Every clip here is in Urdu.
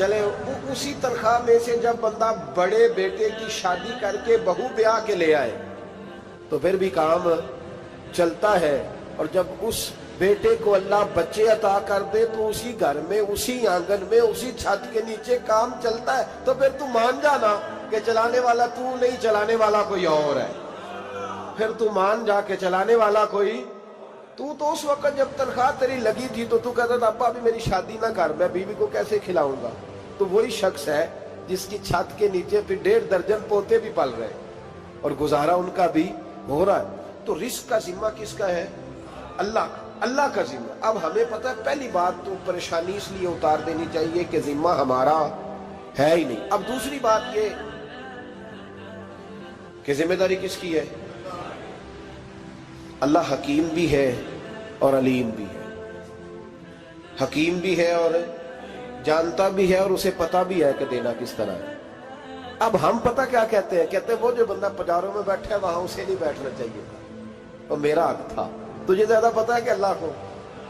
چلے اسی تنخواہ میں سے جب بندہ بڑے بیٹے کی شادی کر کے بہو بیاہ کے لے آئے تو پھر بھی کام چلتا ہے، اور جب اس بیٹے کو اللہ بچے عطا کر دے تو اسی گھر میں، اسی آنگن میں، اسی چھت کے نیچے کام چلتا ہے۔ تو پھر تو مان جانا کہ چلانے والا تو نہیں، چلانے والا کوئی اور ہے۔ پھر تو مان جا کے چلانے والا کوئی تو اس وقت جب تنخواہ تیری لگی تھی تو کہتا تھا ابا ابھی میری شادی نہ کر، میں بیوی کو کیسے کھلاؤں گا؟ تو وہی شخص ہے جس کی چھت کے نیچے پھر 1.5 درجن پوتے بھی پل رہے اور گزارا ان کا بھی ہو رہا ہے۔ تو رزق کا ذمہ کس کا ہے؟ اللہ کا، اللہ کا ذمہ۔ اب ہمیں پتہ ہے پہلی بات تو پریشانی اس لیے اتار دینی چاہیے کہ ذمہ ہمارا ہے ہی نہیں۔ اب دوسری بات یہ کہ ذمہ داری کس کی ہے؟ اللہ حکیم بھی ہے اور علیم بھی ہے، حکیم بھی ہے اور جانتا بھی ہے اور اسے پتا بھی ہے کہ دینا کس طرح ہے۔ اب ہم پتہ کیا کہتے ہیں؟ کہتے ہیں وہ جو بندہ پجاروں میں بیٹھا ہے وہاں اسے نہیں بیٹھنا چاہیے تھا، اور میرا حق تھا۔ تجھے زیادہ پتا ہے کہ اللہ کو؟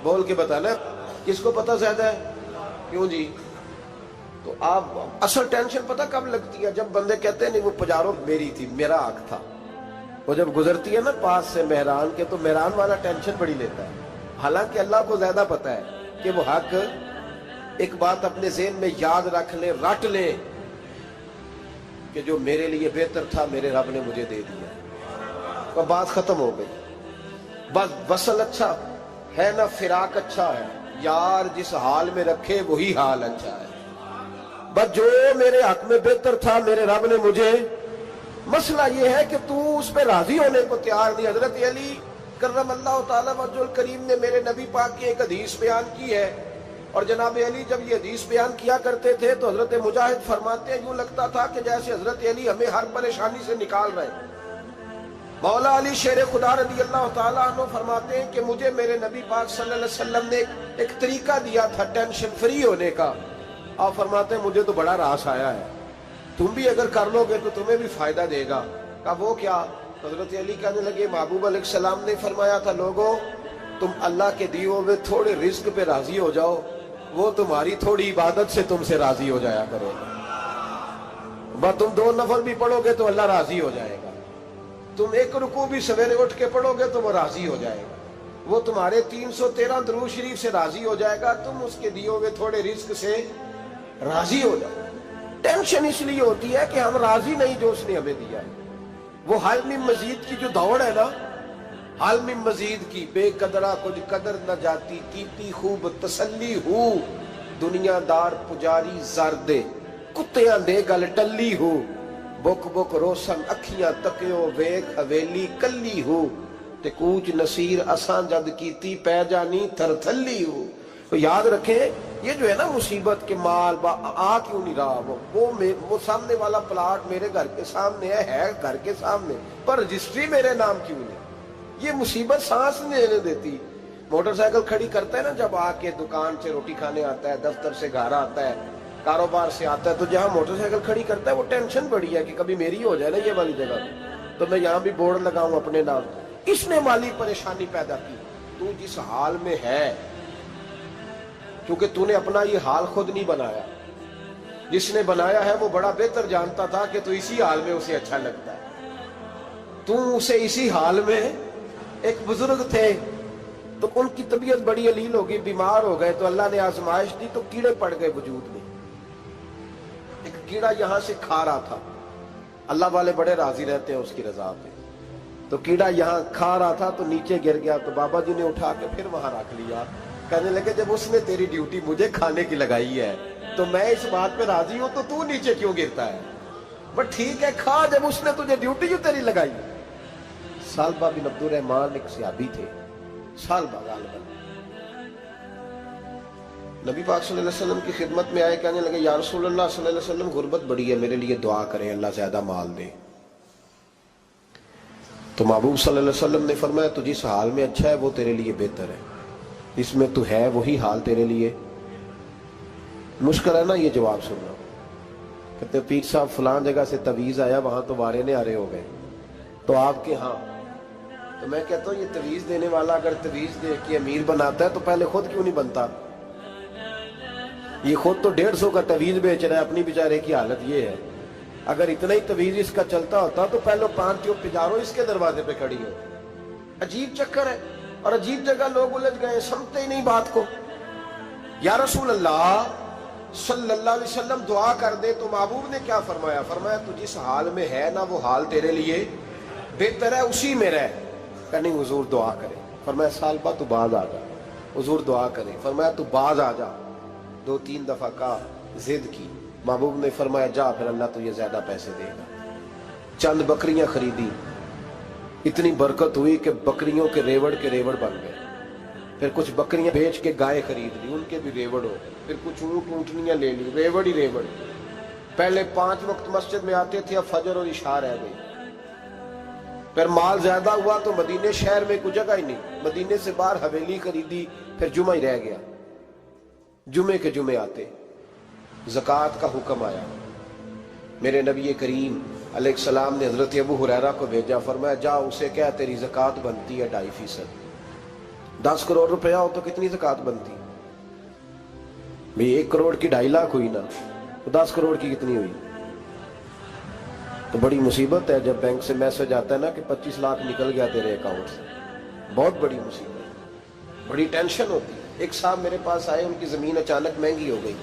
بول کے بتانا کس کو پتہ زیادہ ہے؟ کیوں جی؟ تو آپ اصل ٹینشن پتہ کب لگتی ہے؟ جب بندے کہتے ہیں نہیں وہ پجاروں میری تھی، میرا حق تھا۔ وہ جب گزرتی ہے نا پاس سے مہران کے تو مہران والا ٹینشن بڑی لیتا ہے، حالانکہ اللہ کو زیادہ پتا ہے کہ وہ حق۔ ایک بات اپنے ذہن میں یاد رکھ لیں، رٹ لیں کہ جو میرے لیے بہتر تھا میرے رب نے مجھے دے دیا، اور بات ختم ہو گئی۔ بس وصل اچھا ہے نہ فراق اچھا ہے، یار جس حال میں رکھے وہی حال اچھا ہے۔ بس جو میرے حق میں بہتر تھا میرے رب نے مجھے، مسئلہ یہ ہے کہ تو اس پہ راضی ہونے کو تیار نہیں۔ حضرت علی کرم اللہ تعالیٰ وجہ الکریم نے میرے نبی پاک کی ایک حدیث بیان کی ہے، اور جناب علی جب یہ حدیث بیان کیا کرتے تھے تو حضرت مجاہد فرماتے ہیں یوں لگتا تھا کہ جیسے حضرت علی ہمیں ہر پریشانی سے نکال رہے ہیں۔ مولا علی شیر خدا رضی اللہ تعالیٰ عنہ فرماتے ہیں کہ مجھے میرے نبی پاک صلی اللہ علیہ وسلم نے ایک طریقہ دیا تھا ٹینشن فری ہونے کا۔ آپ فرماتے ہیں مجھے تو بڑا راس آیا ہے، تم بھی اگر کر لو گے تو تمہیں بھی فائدہ دے گا۔ کہا وہ کیا؟ حضرت علی کہنے لگے محبوب علیہ السلام نے فرمایا تھا لوگوں تم اللہ کے دیے ہوئے تھوڑے رزق پہ راضی ہو جاؤ، وہ تمہاری تھوڑی عبادت سے تم سے راضی ہو جایا کرو۔ بس تم 2 نفل بھی پڑھو گے تو اللہ راضی ہو جائے گا، تم 1 رکوع بھی سویرے اٹھ کے پڑھو گے تو وہ راضی ہو جائے گا، وہ تمہارے 313 درود شریف سے راضی ہو جائے گا، تم اس کے دیے ہوئے تھوڑے رزق سے راضی ہو جاؤ۔ ٹینشن اس لیے ہوتی ہے کہ ہم راضی نہیں جو اس نے ہمیں دیا ہے۔ وہ حل میں مزید کی جو دوڑ ہے نا، حل میں مزید کی، بے قدرہ کچھ قدر نہ جاتی، کیتی خوب تسلی ہو، دنیا دار پجاری زردے، کتیاں دے گل ٹلی ہو، بک بک روشن اکھیاں تکیو ویک حویلی کلی ہو، تے کوچ نصیر اساں جد کیتی پہ جانی تھر تھلی ہو۔ تو یاد رکھیں یہ جو ہے نا مصیبت کے مال آ کیوں نہیں رہا، وہ سامنے والا پلاٹ میرے گھر کے سامنے ہے گھر کے سامنے، پر رجسٹری میرے نام کیوں نہیں؟ یہ مصیبت سانس نہیں لینے دیتی۔ موٹر سائیکل کھڑی کرتا ہے نا جب آ کے دکان سے روٹی کھانے آتا ہے، دفتر سے گھر آتا ہے، کاروبار سے آتا ہے، تو جہاں موٹر سائیکل کھڑی کرتا ہے وہ ٹینشن بڑی ہے کہ کبھی میری ہو جائے نا یہ والی جگہ، تو میں یہاں بھی بورڈ لگاؤں اپنے نام۔ اس نے مالی پریشانی پیدا کی۔ تو جس حال میں ہے، کیونکہ تو نے اپنا یہ حال خود نہیں بنایا، جس نے بنایا ہے وہ بڑا بہتر جانتا تھا کہ تو اسی حال میں اسے اچھا لگتا ہے۔ تو اسے اسی حال میں، ایک بزرگ تھے تو ان کی طبیعت بڑی علیل ہو گئی، بیمار ہو گئے، تو اللہ نے آزمائش دی تو کیڑے پڑ گئے وجود میں۔ ایک کیڑا یہاں سے کھا رہا تھا، اللہ والے بڑے راضی رہتے ہیں اس کی رضا پہ، تو کیڑا یہاں کھا رہا تھا تو نیچے گر گیا، تو بابا جی نے اٹھا کے پھر وہاں رکھ لیا، کہنے لگے جب اس نے تیری ڈیوٹی مجھے کھانے کی لگائی ہے تو میں اس بات پہ راضی ہوں، تو نیچے کیوں گرتا ہے؟ بس ٹھیک ہے کھا، جب اس نے تجھے ڈیوٹی جو تیری لگائی۔ سالبہ بن عبد الرحمن ایک صحابی تھے، سالبہ غالباً، نبی پاک صلی اللہ علیہ وسلم کی خدمت میں آئے، کہنے لگے یا رسول اللہ صلی اللہ علیہ وسلم غربت بڑی ہے، میرے لیے دعا کریں اللہ زیادہ مال دے۔ تو محبوب صلی اللہ علیہ وسلم نے فرمایا تو جس حال میں اچھا ہے وہ تیرے لیے بہتر ہے، اس میں تو ہے وہی حال تیرے لیے۔ مشکل ہے نا یہ جواب سننا؟ کہتے پیر صاحب فلان جگہ سے تویز آیا، وہاں تو وارے نے آرے ہو گئے، تو آپ کے ہاں؟ تو میں کہتا ہوں یہ تویز دینے والا اگر تویز دے کے امیر بناتا ہے تو پہلے خود کیوں نہیں بنتا؟ یہ خود تو 150 کا تویز بیچ رہا ہے، اپنی بیچارے کی حالت یہ ہے۔ اگر اتنا ہی تویز اس کا چلتا ہوتا تو پہلے 5 پجاروں اس کے دروازے پہ کھڑی ہو۔ عجیب چکر ہے اور عجیب جگہ لوگ الجھ گئے، سمجھتے ہی نہیں بات کو۔ یا رسول اللہ صلی اللہ علیہ وسلم دعا کر دے تو محبوب نے کیا فرمایا؟ فرمایا تو جس حال میں ہے نا وہ حال تیرے لیے بہتر ہے، اسی میں رہ۔ کہ نہیں حضور دعا کرے۔ فرمایا سال بعد تو باز آ جا۔ حضور دعا کرے۔ فرمایا تو باز آ جا۔ 2-3 دفعہ کا ضد کی، محبوب نے فرمایا جا، پھر اللہ تجھے زیادہ پیسے دے گا۔ چند بکریاں خریدی، اتنی برکت ہوئی کہ بکریوں کے ریوڑ بن گئے۔ پھر کچھ بکریاں بیچ کے گائے خرید لی، ان کے بھی ریوڑ ہو۔ پھر کچھ اونٹ اونٹنیاں لے لی، ریوڑ ہی ریوڑ۔ پہلے 5 وقت مسجد میں آتے تھے، اب فجر اور عشاء رہ گئی۔ پھر مال زیادہ ہوا تو مدینے شہر میں کوئی جگہ ہی نہیں، مدینے سے باہر حویلی خریدی، پھر جمعہ ہی رہ گیا۔ جمعے کے جمعے آتے، زکوٰۃ کا حکم آیا۔ میرے نبی کریم علیہ السلام نے حضرت ابو ہریرہ کو بھیجا، فرمایا جا اسے کہہ تیری زکوٰۃ بنتی ہے 2.5%۔ 10 کروڑ روپیہ ہو تو کتنی زکوٰۃ بنتی؟ بھئی 1 کروڑ کی 2.5 لاکھ ہوئی نا، تو 10 کروڑ کی کتنی ہوئی؟ تو بڑی مصیبت ہے جب بینک سے میسج آتا ہے نا کہ 25 لاکھ نکل گیا تیرے اکاؤنٹ سے، بہت بڑی مصیبت، بڑی ٹینشن ہوتی ہے۔ ایک صاحب میرے پاس آئے، ان کی زمین اچانک مہنگی ہو گئی،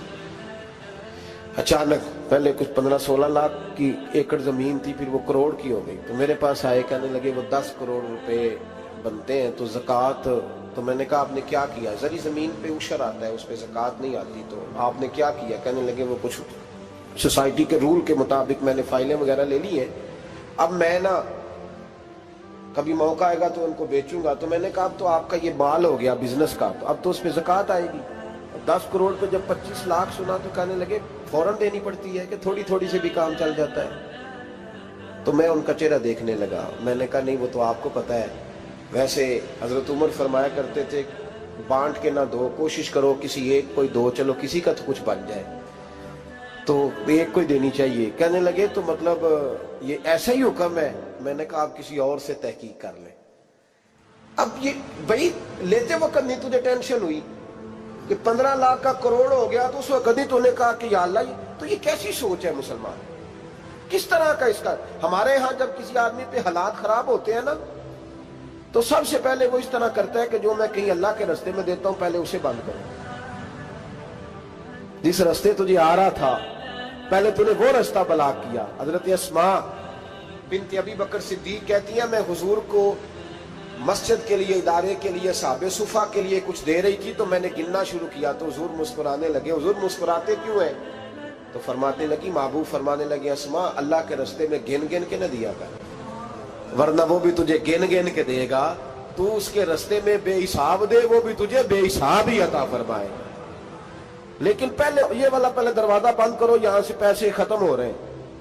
اچانک پہلے کچھ 15-16 لاکھ کی ایکڑ زمین تھی، پھر وہ کروڑ کی ہو گئی۔ تو میرے پاس آئے، کہنے لگے وہ 10 کروڑ روپے بنتے ہیں تو زکوٰۃ، تو میں نے کہا آپ نے کیا کیا؟ زری زمین پہ عشر آتا ہے، اس پہ زکوٰۃ نہیں آتی، تو آپ نے کیا کیا؟ کہنے لگے وہ کچھ سوسائٹی کے رول کے مطابق میں نے فائلیں وغیرہ لے لی ہیں، اب میں نا کبھی موقع آئے گا تو ان کو بیچوں گا۔ تو میں نے کہا اب تو آپ کا یہ مال ہو گیا بزنس کا، تو اب تو اس پہ زکوٰۃ آئے گی۔ 10 کروڑ پہ جب 25 لاکھ سنا تو کہنے لگے فوراً دینی پڑتی ہے کہ تھوڑی تھوڑی سے بھی کام چل جاتا ہے؟ تو میں ان کا چہرہ دیکھنے لگا، میں نے کہا نہیں وہ تو آپ کو پتہ ہے، ویسے حضرت عمر فرمایا کرتے تھے بانٹ کے نہ دو، کوشش کرو کسی ایک کو ہی دو، چلو کسی کا تو کچھ بن جائے، تو ایک کو ہی دینی چاہیے۔ کہنے لگے تو مطلب یہ ایسا ہی حکم ہے؟ میں نے کہا آپ کسی اور سے تحقیق کر لیں۔ اب یہ بھائی لیتے وقت نہیں تجھے ٹینشن ہوئی کہ 15 لاکھ کا کروڑ ہو گیا، تو اس وقت کبھی تو نے کہا کہ یا اللہ، تو یہ کیسی سوچ ہے مسلمان؟ کس طرح کا اس کا؟ ہمارے ہاں جب کسی آدمی پہ حالات خراب ہوتے ہیں نا تو سب سے پہلے وہ اس طرح کرتا ہے کہ جو میں کہیں اللہ کے رستے میں دیتا ہوں پہلے اسے بند کروں۔ جس رستے تجھے آ رہا تھا پہلے تو نے وہ رستہ بلاک کیا۔ حضرت اسماء بنت ابی بکر صدیق کہتی ہیں میں حضور کو مسجد کے لیے، ادارے کے لیے، صحابہ صفہ کے لیے کچھ دے رہی تھی، تو میں نے گننا شروع کیا تو حضور مسکرانے لگے۔ حضور مسکراتے کیوں ہیں؟ تو فرمانے لگی، محبوب فرمانے لگے اسماء اللہ کے رستے میں گن گن کے نہ دیا کر، ورنہ وہ بھی تجھے گن گن کے دے گا، تو اس کے رستے میں بے حساب دے، وہ بھی تجھے بے حساب ہی عطا فرمائے۔ لیکن پہلے یہ والا پہلے دروازہ بند کرو، یہاں سے پیسے ختم ہو رہے ہیں،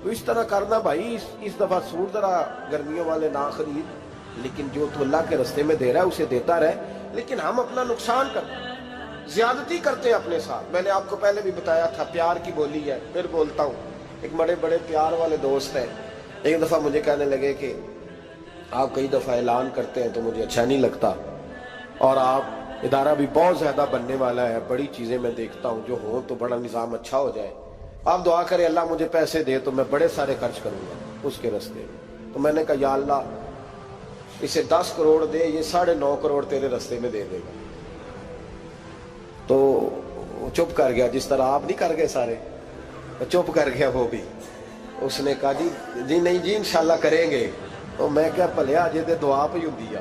تو اس طرح کرنا بھائی۔ اس دفعہ سوٹ ذرا گرمیوں والے نہ خرید، لیکن جو تو اللہ کے رستے میں دے رہا ہے اسے دیتا رہے، لیکن ہم اپنا نقصان کرتے ہیں، زیادتی کرتے ہیں اپنے ساتھ۔ میں نے آپ کو پہلے بھی بتایا تھا پیار کی بولی ہے، پھر بولتا ہوں۔ ایک بڑے بڑے پیار والے دوست ہیں، ایک دفعہ مجھے کہنے لگے کہ آپ کئی دفعہ اعلان کرتے ہیں تو مجھے اچھا نہیں لگتا، اور آپ ادارہ بھی بہت زیادہ بننے والا ہے، بڑی چیزیں میں دیکھتا ہوں جو ہوں تو بڑا نظام اچھا ہو جائے، آپ دعا کریں اللہ مجھے پیسے دے تو میں بڑے سارے خرچ کروں گا اس کے رستے میں۔ تو میں نے کہا یا اللہ اسے 10 کروڑ دے، یہ 9.5 کروڑ تیرے رستے میں دے دے گا۔ تو چپ کر گیا، جس طرح آپ نہیں کر گئے سارے، چپ کر گیا وہ بھی۔ اس نے کہا جی نہیں جی انشاءاللہ کریں گے۔ تو میں کیا پلیا جی دعا پہ ہوں دیا،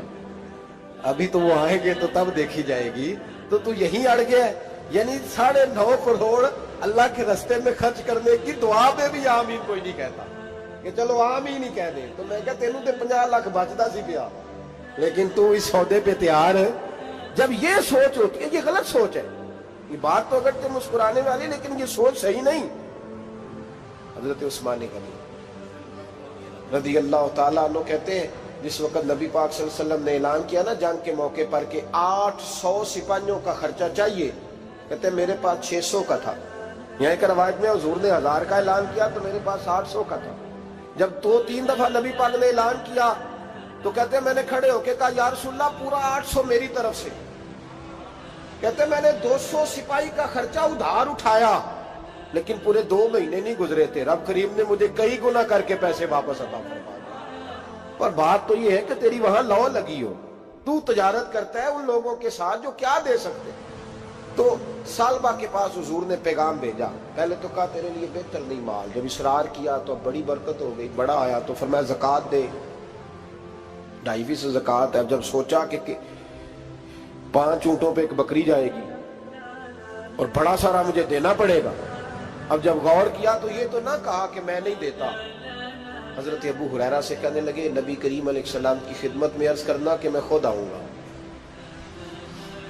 ابھی تو وہ آئیں گے تو تب دیکھی جائے گی، تو یہیں اڑ گیا ہے۔ یعنی 9.5 کروڑ اللہ کے رستے میں خرچ کرنے کی دعا پہ بھی آمین کوئی نہیں کہتا کہ چلو آمین ہی کہہ دیں۔ تو میں کہا تینوں تے 50 لاکھ بچتا سی پیا، لیکن تو اس سودے پہ تیار ہے۔ جب یہ سوچ ہوتی ہے، یہ غلط سوچ ہے، یہ بات تو اگر تے مسکرانے والی، لیکن یہ سوچ صحیح نہیں۔ حضرت عثمان غنی رضی اللہ تعالیٰ عنہ کہتے ہیں جس وقت نبی پاک صلی اللہ علیہ وسلم نے اعلان کیا نا جنگ کے موقع پر کہ 800 سپاہیوں کا خرچہ چاہیے، کہتے ہیں میرے پاس 600 کا تھا۔ یہاں ایک روایت میں حضور نے 1000 کا اعلان کیا تو میرے پاس 800 کا تھا۔ جب 2-3 دفعہ نبی پاک نے اعلان کیا تو کہتے ہیں میں نے کھڑے ہو کے کہا یا رسول اللہ پورا 800 میری طرف سے۔ کہتے میں نے 200 سپاہی کا خرچہ ادھار اٹھایا لیکن پورے 2 مہینے نہیں گزرے تھے، رب کریم نے مجھے کئی گنا کر کے پیسے واپس عطا فرما دیے۔ پر بات تو یہ ہے کہ تیری وہاں لو لگی ہو، تو تجارت کرتا ہے ان لوگوں کے ساتھ جو کیا دے سکتے۔ تو سالبہ کے پاس حضور نے پیغام بھیجا، پہلے تو کہا تیرے لیے بہتر نہیں مال، جب اصرار کیا تو اب بڑی برکت ہو گئی، بڑا آیا تو فرمایا زکوٰۃ دے، 2.5% زکوٰۃ ہے۔ اب جب سوچا کہ 5 اونٹوں پہ ایک بکری جائے گی اور بڑا سارا مجھے دینا پڑے گا، اب جب غور کیا تو یہ تو نہ کہا کہ میں نہیں دیتا۔ حضرت ابو ہریرہ سے کہنے لگے نبی کریم علیہ السلام کی خدمت میں عرض کرنا کہ میں خود آؤں گا۔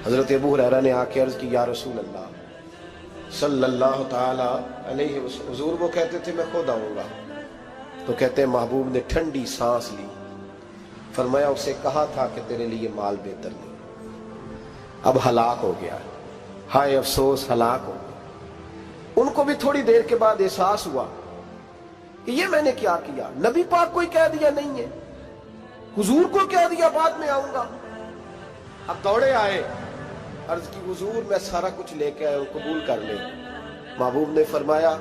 حضرت ابو ہریرہ نے آ کے عرض کی یا رسول اللہ صلی اللہ تعالی علیہ وسلم، حضور وہ کہتے تھے میں خود آؤں گا، تو کہتے ہیں محبوب نے ٹھنڈی سانس لی، فرمایا اسے کہا تھا کہ تیرے لیے مال بہتر نہیں، اب ہلاک ہو گیا، ہائے افسوس ہلاک ہو گیا۔ ان کو بھی تھوڑی دیر کے بعد احساس ہوا کہ یہ میں نے کیا کیا، نبی پاک کو ہی کہہ دیا نہیں ہے، حضور کو کہہ دیا بعد میں آؤں گا۔ اب دوڑے آئے، عرض کی حضور میں سارا کچھ لے کے آیا ہوں، قبول کر لیں۔ محبوب نے فرمایا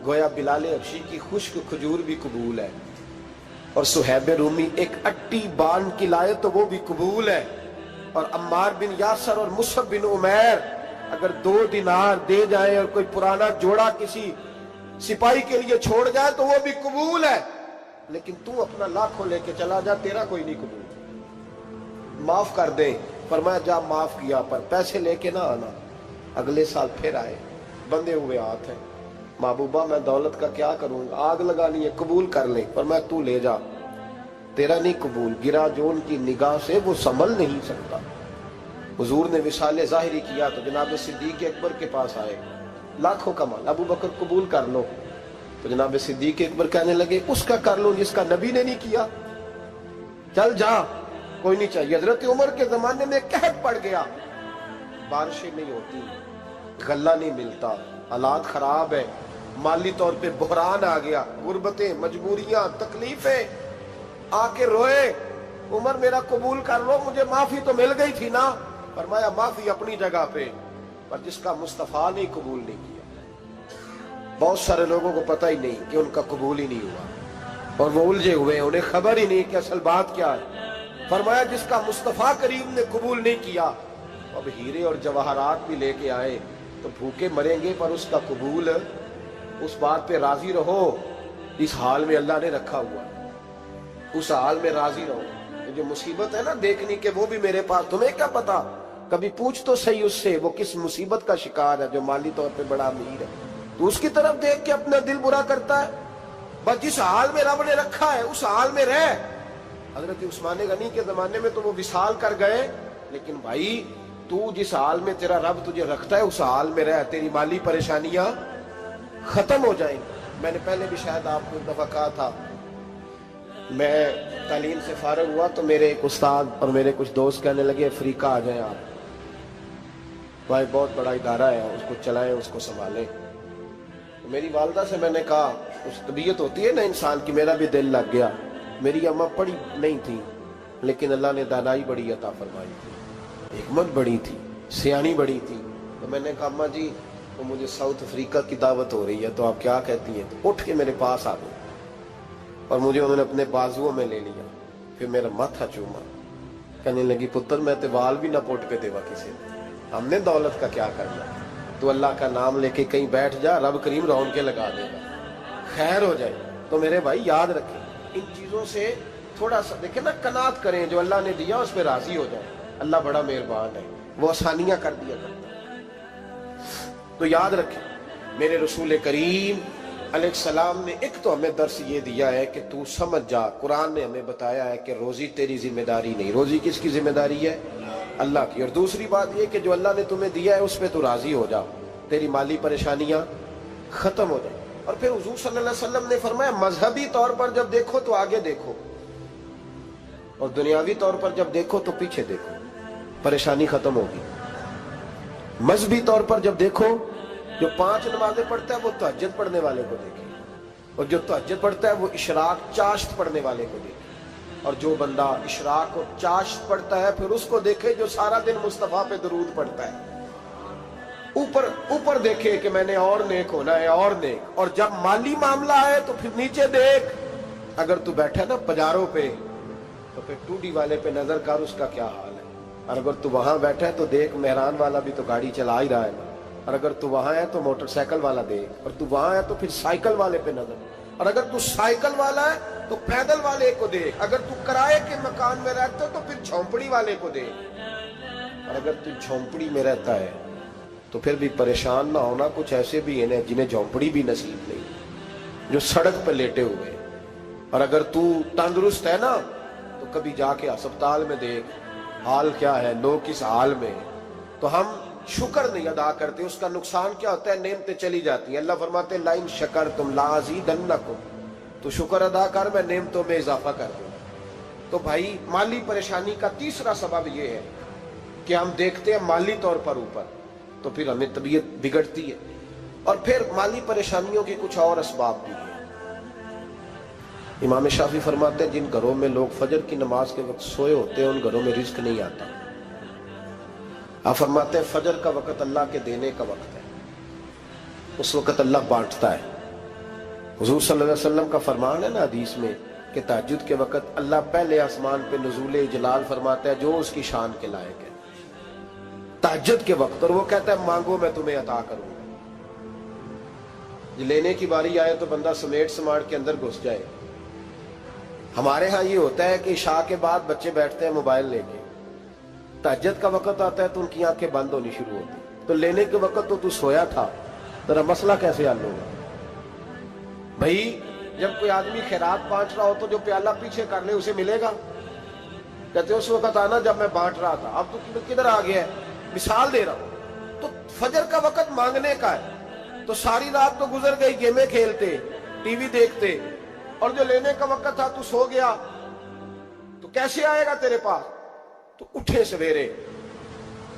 گویا بلال حبشی کی خشک کھجور بھی قبول ہے، اور صہیب رومی ایک اٹی باندھ کی لائے تو وہ بھی قبول ہے، اور عمار بن یاسر اور مصعب بن عمیر اگر 2 دینار دے جائیں اور کوئی پرانا جوڑا کسی سپاہی کے لیے چھوڑ جائے تو وہ بھی قبول ہے، لیکن تو اپنا لاکھوں لے کے چلا جا، تیرا کوئی نہیں قبول، معاف کر دے۔ فرمایا جا معاف کیا، پر پیسے لے کے نہ آنا۔ اگلے سال پھر آئے، بندے ہوئے ہاتھ ہیں، محبوبہ میں دولت کا کیا کروں گا، آگ لگانی ہے، قبول کر لیں۔ فرمایا تو لے جا، تیرا نہیں قبول، گرا جو ان کی نگاہ سے وہ سنبھل نہیں سکتا۔ حضور نے وصال ظاہری کیا تو جناب صدیق اکبر کے پاس آئے، لاکھوں کا مال، ابو بکر قبول کر لو، تو جناب صدیق اکبر کہنے لگے اس کا کر لو جس کا نبی نے نہیں کیا، چل جا کوئی نہیں چاہیے۔ حضرت عمر کے زمانے میں قحط پڑ گیا، بارشیں نہیں ہوتی، غلہ نہیں ملتا، حالات خراب ہے، مالی طور پہ بحران آ گیا، غربتیں، مجبوریاں، تکلیفیں، آ کے روئے، عمر میرا قبول کر لو، مجھے معافی تو مل گئی تھی نا۔ فرمایا معافی اپنی جگہ پہ، پر جس کا مصطفیٰ نے قبول نہیں کیا۔ بہت سارے لوگوں کو پتہ ہی نہیں کہ ان کا قبول ہی نہیں ہوا، اور وہ الجھے ہوئے ہیں، انہیں خبر ہی نہیں کہ اصل بات کیا ہے۔ فرمایا جس کا مصطفیٰ کریم نے قبول نہیں کیا، اب ہیرے اور جواہرات بھی لے کے آئے تو بھوکے مریں گے، پر اس کا قبول، اس بات پہ راضی رہو، اس حال میں اللہ نے رکھا ہوا، اس حال میں راضی رہو۔ یہ جو مصیبت ہے نا دیکھنی کہ وہ بھی میرے پاس، تمہیں کیا پتا، کبھی پوچھ تو صحیح اس سے وہ کس مصیبت کا شکار ہے، جو مالی طور پہ بڑا امیر ہے، تو اس کی طرف دیکھ کے اپنا دل برا کرتا ہے۔ بس جس حال میں رب نے رکھا ہے اس حال میں رہ۔ حضرت عثمان غنی کے زمانے میں تو وہ وصال کر گئے، لیکن بھائی تو جس حال میں تیرا رب تجھے رکھتا ہے اس حال میں رہ، تیری مالی پریشانیاں ختم ہو جائیں۔ میں نے پہلے بھی شاید آپ کو ایک دفعہ کہا تھا، میں تعلیم سے فارغ ہوا تو میرے ایک استاد اور میرے کچھ دوست کہنے لگے افریقہ آ جائیں آپ، وہاں بہت بڑا ادارہ ہے، اس کو چلائیں، اس کو سنبھالیں۔ میری والدہ سے میں نے کہا، اس طبیعت ہوتی ہے نا انسان کی، میرا بھی دل لگ گیا۔ میری اماں پڑھی نہیں تھی لیکن اللہ نے دانائی بڑی عطا فرمائی تھی، حکمت بڑی تھی، سیانی بڑی تھی۔ تو میں نے کہا اماں جی وہ مجھے ساؤتھ افریقہ کی دعوت ہو رہی ہے تو آپ کیا کہتی ہیں؟ تو اٹھ کے میرے پاس آ گئی اور مجھے انہوں نے اپنے بازوؤں میں لے لیا، پھر میرا ماتھا چوما، کہنے لگی پتر میں تے وال بھی نہ پوٹ کے دیوا کسی نے، ہم نے دولت کا کیا کرنا، تو اللہ کا نام لے کے کہیں بیٹھ جا، رب کریم رون کے لگا دے گا، خیر ہو جائے۔ تو میرے بھائی یاد رکھیں ان چیزوں سے تھوڑا سا دیکھیں نا، قناعت کریں، جو اللہ نے دیا اس پہ راضی ہو جائے، اللہ بڑا مہربان ہے، وہ آسانیاں کر دیا کرتا ہے۔ تو یاد رکھیں میرے رسول کریم علیہ السلام نے ایک تو ہمیں درس یہ دیا ہے کہ تو سمجھ جا، قرآن نے ہمیں بتایا ہے کہ روزی تیری ذمہ داری نہیں، روزی کس کی ذمہ داری ہے؟ اللہ کی۔ اور دوسری بات یہ کہ جو اللہ نے تمہیں دیا ہے اس پہ تو راضی ہو جا، تیری مالی پریشانیاں ختم ہو جائیں۔ اور پھر حضور صلی اللہ علیہ وسلم نے فرمایا مذہبی طور پر جب دیکھو تو آگے دیکھو، اور دنیاوی طور پر جب دیکھو تو پیچھے دیکھو، پریشانی ختم ہوگی۔ مذہبی طور پر جب دیکھو، جو 5 نمازیں پڑھتا ہے وہ تہجد پڑھنے والے کو دیکھے، اور جو تہجد پڑھتا ہے وہ اشراق چاشت پڑھنے والے کو دیکھے، اور جو بندہ اشراق اور چاشت پڑھتا ہے پھر اس کو دیکھے جو سارا دن مصطفیٰ پہ درود پڑھتا ہے۔ اوپر اوپر دیکھے کہ میں نے اور نیک ہونا ہے اور نیک، اور جب مالی معاملہ ہے تو پھر نیچے دیکھ. اگر تو بیٹھا نا پجاروں پہ تو پھر ٹوڈی والے پہ نظر کر اس کا کیا حال ہے، اور اگر تو وہاں بیٹھا ہے تو دیکھ مہران والا بھی تو گاڑی چلا ہی رہا ہے، اور اگر تو وہاں ہے تو موٹر سائیکل والا دیکھ، اور تو وہاں ہے تو پھر سائیکل والے پہ نظر، اور اگر تو سائیکل والا ہے تو پیدل والے کو دیکھ، اگر تو کرائے کے مکان میں رہتا ہے تو پھر جھونپڑی والے کو دیکھ، اور اگر تو جھونپڑی میں رہتا ہے تو پھر بھی پریشان نہ ہونا. کچھ ایسے بھی ہیں جنہیں جھونپڑی بھی نصیب نہیں، جو سڑک پہ لیٹے ہوئے. اور اگر تو تندرست ہے نا تو کبھی جا کے ہسپتال میں دیکھ حال کیا ہے، لوگ کس حال میں ہیں. تو ہم شکر نہیں ادا کرتے، اس کا نقصان کیا ہوتا ہے، نعمتیں چلی جاتی ہیں. اللہ فرماتے ہیں لَإِن شَكَرْتُمْ لَأَزِيدَنَّكُمْ، تو شکر ادا کر میں نعمتوں میں اضافہ کر دوں. تو بھائی مالی پریشانی کا تیسرا سبب یہ ہے کہ ہم دیکھتے ہیں مالی طور پر اوپر، تو پھر ہمیں طبیعت بگڑتی ہے. اور پھر مالی پریشانیوں کے کچھ اور اسباب بھی ہیں. امام شافعی فرماتے ہیں جن گھروں میں لوگ فجر کی نماز کے وقت سوئے ہوتے ہیں ان گھروں میں رزق نہیں آتا. آپ فرماتے ہیں فجر کا وقت اللہ کے دینے کا وقت ہے، اس وقت اللہ بانٹتا ہے. حضور صلی اللہ علیہ وسلم کا فرمان ہے نا حدیث میں کہ تہجد کے وقت اللہ پہلے آسمان پہ نزول جلال فرماتا ہے جو اس کی شان کے لائق ہے تہجد کے وقت، اور وہ کہتا ہے مانگو میں تمہیں عطا کروں گا. لینے کی باری آئے تو بندہ سمیٹ سماٹ کے اندر گھس جائے. ہمارے ہاں یہ ہوتا ہے کہ عشاء کے بعد بچے بیٹھتے ہیں موبائل لے کے، تہجد کا وقت آتا ہے تو ان کی آنکھیں بند ہونی شروع ہوتی، تو لینے کے وقت تو سویا تھا، ذرا مسئلہ کیسے حل ہوگا؟ بھائی جب کوئی آدمی خیرات بانٹ رہا ہو تو جو پیالہ پیچھے کر لے اسے ملے گا؟ کہتے اس وقت آنا جب میں بانٹ رہا تھا، اب تو کدھر آ گیا ہے؟ مثال دے رہا ہوں. تو فجر کا وقت مانگنے کا ہے، تو ساری رات تو گزر گئی گیمیں کھیلتے ٹی وی دیکھتے، اور جو لینے کا وقت تھا تو سو گیا، تو کیسے آئے گا تیرے پاس؟ تو اٹھے سویرے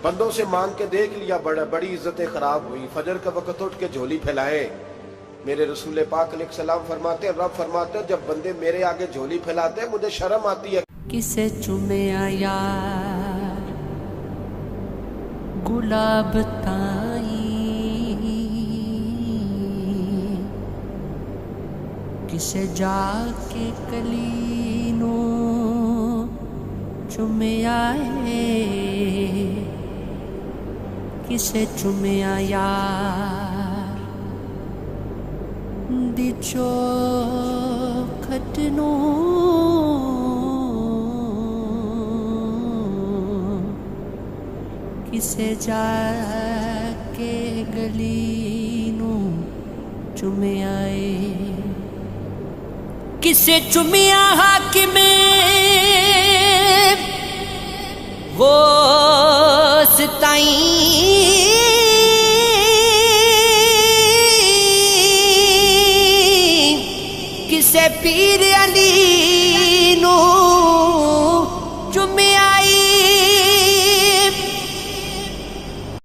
بندوں سے مانگ کے دیکھ لیا، بڑی عزتیں خراب ہوئی. فجر کا وقت اٹھ کے جھولی پھیلائے. میرے رسول پاک علیہ السلام فرماتے ہیں، رب فرماتے ہیں جب بندے میرے آگے جھولی پھیلاتے ہیں مجھے شرم آتی ہے. کسے چومے یار گلاب تائیں، کسے جا کے کلی نو چومیا ہے، کسے چومیا یار دی چوکھٹ نو، کسے جا کے گلی نو چومیا ہے، کسے چومیا حاکم